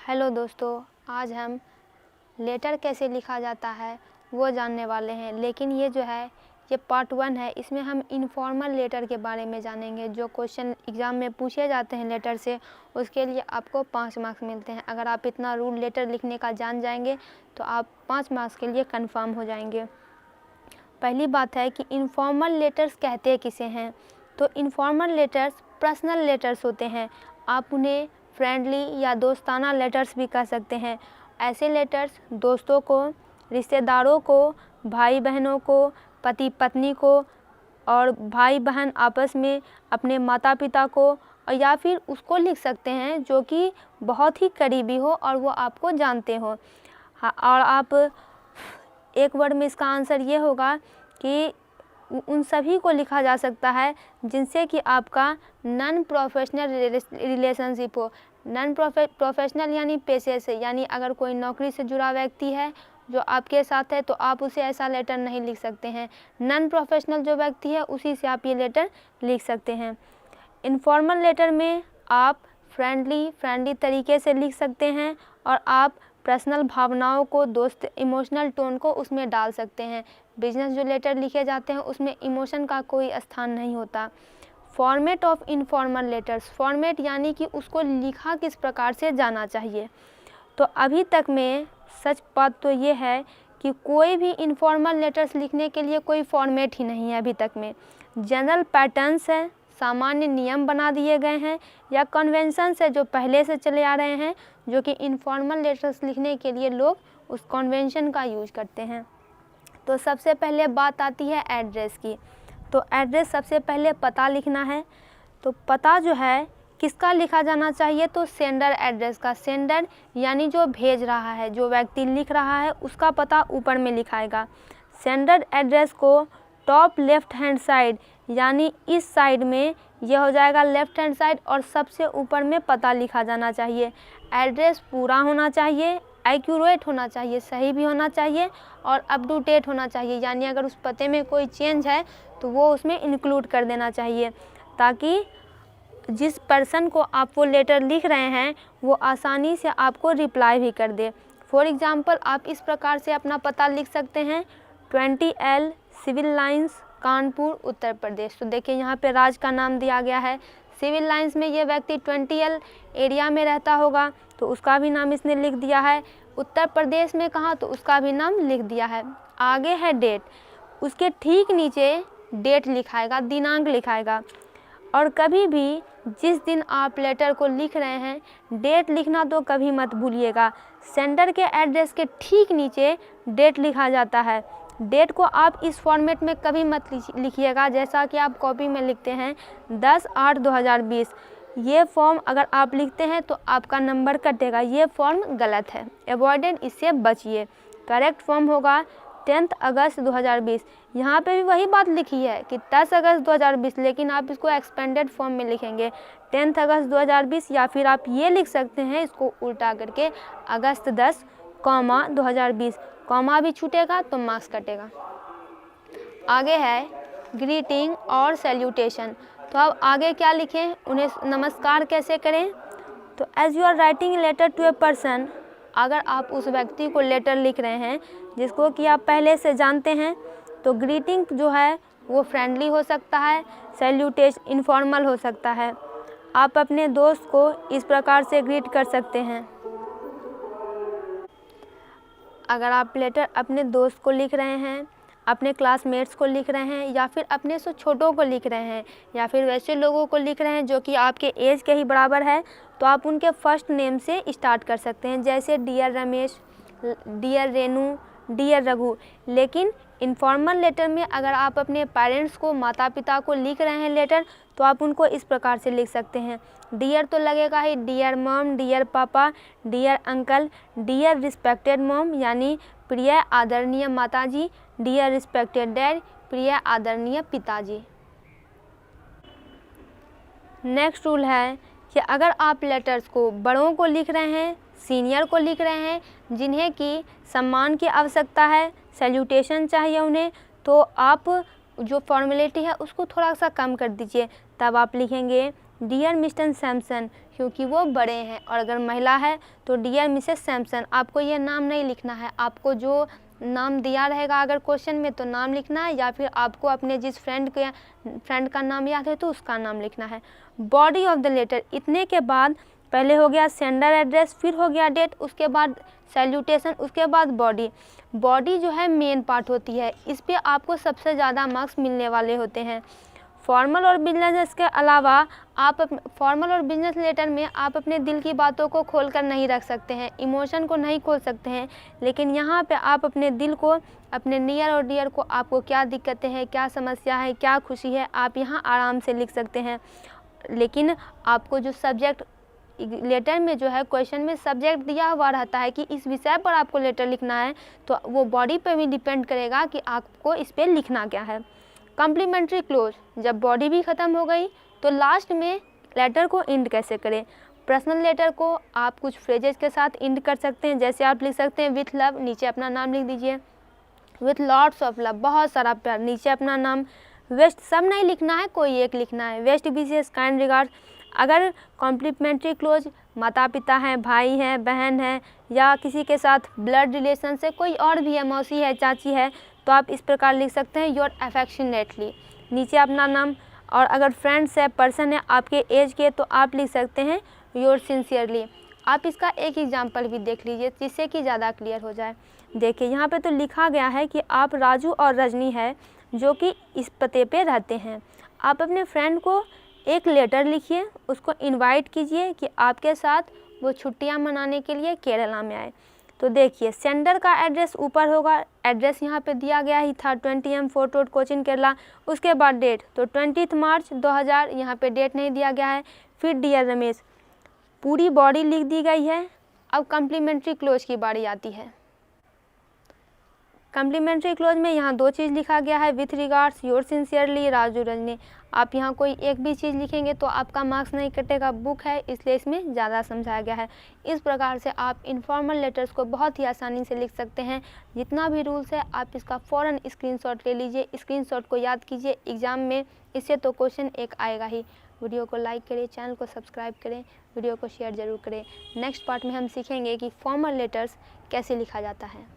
Hello दोस्तों, आज हम लेटर कैसे लिखा जाता है वो जानने वाले हैं। लेकिन ये पार्ट 1 है। इसमें हम इनफॉर्मल लेटर के बारे में जानेंगे। जो क्वेश्चन एग्ज़ाम में पूछे जाते हैं लेटर से, उसके लिए आपको 5 मार्क्स मिलते हैं। अगर आप इतना रूल लेटर लिखने का जान जाएंगे तो आप 5 मार्क्स के लिए कंफर्म हो जाएंगे। पहली बात है कि इनफॉर्मल लेटर्स कहते किसे हैं। तो इनफॉर्मल लेटर्स पर्सनल लेटर्स होते हैं। आप उन्हें फ्रेंडली या दोस्ताना लेटर्स भी कह सकते हैं। ऐसे लेटर्स दोस्तों को, रिश्तेदारों को, भाई बहनों को, पति पत्नी को और भाई बहन आपस में अपने माता पिता को, और या फिर उसको लिख सकते हैं जो कि बहुत ही करीबी हो और वो आपको जानते हो। हाँ, और आप एक वर्ड में इसका आंसर ये होगा कि उन सभी को लिखा जा सकता है जिनसे कि आपका नॉन प्रोफेशनल रिलेशनशिप हो। नॉन प्रोफेशनल यानी पेशे से, यानी अगर कोई नौकरी से जुड़ा व्यक्ति है जो आपके साथ है तो आप उसे ऐसा लेटर नहीं लिख सकते हैं। नॉन प्रोफेशनल जो व्यक्ति है उसी से आप ये लेटर लिख सकते हैं। इनफॉर्मल लेटर में आप फ्रेंडली तरीके से लिख सकते हैं और आप पर्सनल भावनाओं को, दोस्त इमोशनल टोन को उसमें डाल सकते हैं। बिजनेस जो लेटर लिखे जाते हैं उसमें इमोशन का कोई स्थान नहीं होता। Format of informal letters, format यानी कि उसको लिखा किस प्रकार से जाना चाहिए। तो अभी तक में सच बात तो ये है कि कोई भी इनफॉर्मल लेटर्स लिखने के लिए कोई फॉर्मेट ही नहीं है अभी तक में। जनरल पैटर्न्स है, सामान्य नियम बना दिए गए हैं या कन्वेंशन है जो पहले से चले आ रहे हैं, जो कि इनफॉर्मल लेटर्स लिखने के लिए लोग उस कन्वेंशन का यूज करते हैं। तो सबसे पहले बात आती है एड्रेस की। तो एड्रेस सबसे पहले पता लिखना है। तो पता जो है किसका लिखा जाना चाहिए, तो सेंडर एड्रेस का। सेंडर यानी जो भेज रहा है, जो व्यक्ति लिख रहा है उसका पता ऊपर में लिखाएगा। सेंडर एड्रेस को टॉप लेफ्ट हैंड साइड यानी इस साइड में यह हो जाएगा लेफ्ट हैंड साइड, और सबसे ऊपर में पता लिखा जाना चाहिए। एड्रेस पूरा होना चाहिए, एक्यूरेट होना चाहिए, सही भी होना चाहिए और अप टू डेट होना चाहिए। यानी अगर उस पते में कोई चेंज है तो वो उसमें इंक्लूड कर देना चाहिए, ताकि जिस पर्सन को आप वो लेटर लिख रहे हैं वो आसानी से आपको रिप्लाई भी कर दे। फॉर एग्ज़ाम्पल आप इस प्रकार से अपना पता लिख सकते हैं, 20L civil lines, Kanpur, Uttar Pradesh. तो देखिए यहाँ पे राज्य का नाम दिया गया है। सिविल लाइंस में ये व्यक्ति 20L एरिया में रहता होगा तो उसका भी नाम इसने लिख दिया है। उत्तर प्रदेश में कहाँ, तो उसका भी नाम लिख दिया है। आगे है डेट, उसके ठीक नीचे डेट लिखाएगा, दिनांक लिखाएगा। और कभी भी जिस दिन आप लेटर को लिख रहे हैं डेट लिखना तो कभी मत भूलिएगा। सेंडर के एड्रेस के ठीक नीचे डेट लिखा जाता है। डेट को आप इस फॉर्मेट में कभी मत लिखिएगा जैसा कि आप कॉपी में लिखते हैं 10/8/2020। ये फॉर्म अगर आप लिखते हैं तो आपका नंबर कटेगा। ये फॉर्म गलत है, अवॉइडेड, इससे बचिए। करेक्ट फॉर्म होगा 10 अगस्त 2020। यहाँ पे भी वही बात लिखी है कि 10 अगस्त 2020, लेकिन आप इसको एक्सपेंडेड फॉर्म में लिखेंगे 10 अगस्त 2020, या फिर आप ये लिख सकते हैं इसको उल्टा करके अगस्त 10, 2020। कॉमा भी छूटेगा तो मार्क्स कटेगा। आगे है ग्रीटिंग और सैल्यूटेशन। तो अब आगे क्या लिखें, उन्हें नमस्कार कैसे करें। तो as you are writing letter to a person, अगर आप उस व्यक्ति को लेटर लिख रहे हैं जिसको कि आप पहले से जानते हैं, तो ग्रीटिंग जो है वो फ्रेंडली हो सकता है, सैल्यूटेशन इनफॉर्मल हो सकता है। आप अपने दोस्त को इस प्रकार से ग्रीट कर सकते हैं। अगर आप लेटर अपने दोस्त को लिख रहे हैं, अपने क्लासमेट्स को लिख रहे हैं, या फिर अपने से छोटों को लिख रहे हैं, या फिर वैसे लोगों को लिख रहे हैं जो कि आपके एज के ही बराबर है, तो आप उनके फर्स्ट नेम से स्टार्ट कर सकते हैं, जैसे dear Ramesh, dear Renu, dear Raghu. लेकिन इनफॉर्मल लेटर में अगर आप अपने पेरेंट्स को, माता पिता को लिख रहे हैं लेटर, तो आप उनको इस प्रकार से लिख सकते हैं। डियर तो लगेगा ही, dear mom, dear papa, dear uncle, dear respected mom यानी प्रिय आदरणीय माताजी, डियर रिस्पेक्टेड डैड, प्रिय आदरणीय पिताजी। नेक्स्ट रूल है कि अगर आप लेटर्स को बड़ों को लिख रहे हैं, सीनियर को लिख रहे हैं, जिन्हें कि सम्मान की आवश्यकता है, सैल्यूटेशन चाहिए उन्हें, तो आप जो फॉर्मेलिटी है उसको थोड़ा सा कम कर दीजिए। तब आप लिखेंगे डियर मिस्टर सैमसन, क्योंकि वो बड़े हैं। और अगर महिला है तो डियर मिसेस सैमसन। आपको ये नाम नहीं लिखना है, आपको जो नाम दिया रहेगा अगर क्वेश्चन में तो नाम लिखना है, या फिर आपको अपने जिस फ्रेंड का नाम याद है तो उसका नाम लिखना है। बॉडी ऑफ द लेटर, इतने के बाद पहले हो गया सेंडर एड्रेस, फिर हो गया डेट, उसके बाद सैल्यूटेशन, उसके बाद बॉडी। बॉडी जो है मेन पार्ट होती है, इस पे आपको सबसे ज़्यादा मार्क्स मिलने वाले होते हैं। फॉर्मल और बिजनेस के अलावा आप फॉर्मल और बिजनेस लेटर में आप अपने दिल की बातों को खोल कर नहीं रख सकते हैं, इमोशन को नहीं खोल सकते हैं, लेकिन यहाँ पे आप अपने दिल को, अपने नियर और डियर को, आपको क्या दिक्कतें हैं, क्या समस्या है, क्या खुशी है, आप यहाँ आराम से लिख सकते हैं। लेकिन आपको जो सब्जेक्ट लेटर में जो है क्वेश्चन में सब्जेक्ट दिया हुआ रहता है कि इस विषय पर आपको लेटर लिखना है, तो वो बॉडी पे भी डिपेंड करेगा कि आपको इस पर लिखना क्या है। कम्प्लीमेंट्री क्लोज, जब बॉडी भी ख़त्म हो गई तो लास्ट में लेटर को एंड कैसे करें। पर्सनल लेटर को आप कुछ फ्रेजेस के साथ एंड कर सकते हैं, जैसे आप लिख सकते हैं विथ लव, नीचे अपना नाम लिख दीजिए। विथ लॉट्स ऑफ लव, बहुत सारा प्यार, नीचे अपना नाम। वेस्ट, सब नहीं लिखना है, कोई एक लिखना है। वेस्ट विशेष, काइंड रिगार्ड। अगर कॉम्प्लीमेंट्री क्लोज माता पिता हैं, भाई हैं, बहन है, या किसी के साथ ब्लड रिलेशन से कोई और भी है, मौसी है, चाची है, तो आप इस प्रकार लिख सकते हैं योर अफेक्शनेटली, नीचे अपना नाम। और अगर फ्रेंड्स है, पर्सन है आपके एज के, तो आप लिख सकते हैं योर सिंसियरली। आप इसका एक एग्जाम्पल भी देख लीजिए जिससे कि ज़्यादा क्लियर हो जाए। देखिए यहाँ पे तो लिखा गया है कि आप राजू और रजनी है जो कि इस पते पे रहते हैं। आप अपने फ्रेंड को एक लेटर लिखिए, उसको इनवाइट कीजिए कि आपके साथ वो छुट्टियां मनाने के लिए केरला में आए। तो देखिए सेंडर का एड्रेस ऊपर होगा, एड्रेस यहाँ पे दिया गया ही था 20M fort road Cochin Kerala. उसके बाद डेट तो 20 मार्च 2000, यहाँ पे डेट नहीं दिया गया है। फिर डियर रमेश, पूरी बॉडी लिख दी गई है। अब कम्प्लीमेंट्री क्लोज की बारी आती है। कम्प्लीमेंट्री क्लोज में यहाँ दो चीज़ लिखा गया है, with regards, your sincerely, Raju Rajni. आप यहाँ कोई एक भी चीज़ लिखेंगे तो आपका मार्क्स नहीं कटेगा, बुक है इसलिए इसमें ज़्यादा समझाया गया है। इस प्रकार से आप इनफॉर्मल लेटर्स को बहुत ही आसानी से लिख सकते हैं। जितना भी रूल्स है आप इसका फ़ौरन स्क्रीनशॉट ले लीजिए, स्क्रीनशॉट को याद कीजिए एग्ज़ाम में, इससे तो क्वेश्चन एक आएगा ही। वीडियो को लाइक करें, चैनल को सब्सक्राइब करें, वीडियो को शेयर ज़रूर करें। नेक्स्ट पार्ट में हम सीखेंगे कि फॉर्मल लेटर्स कैसे लिखा जाता है।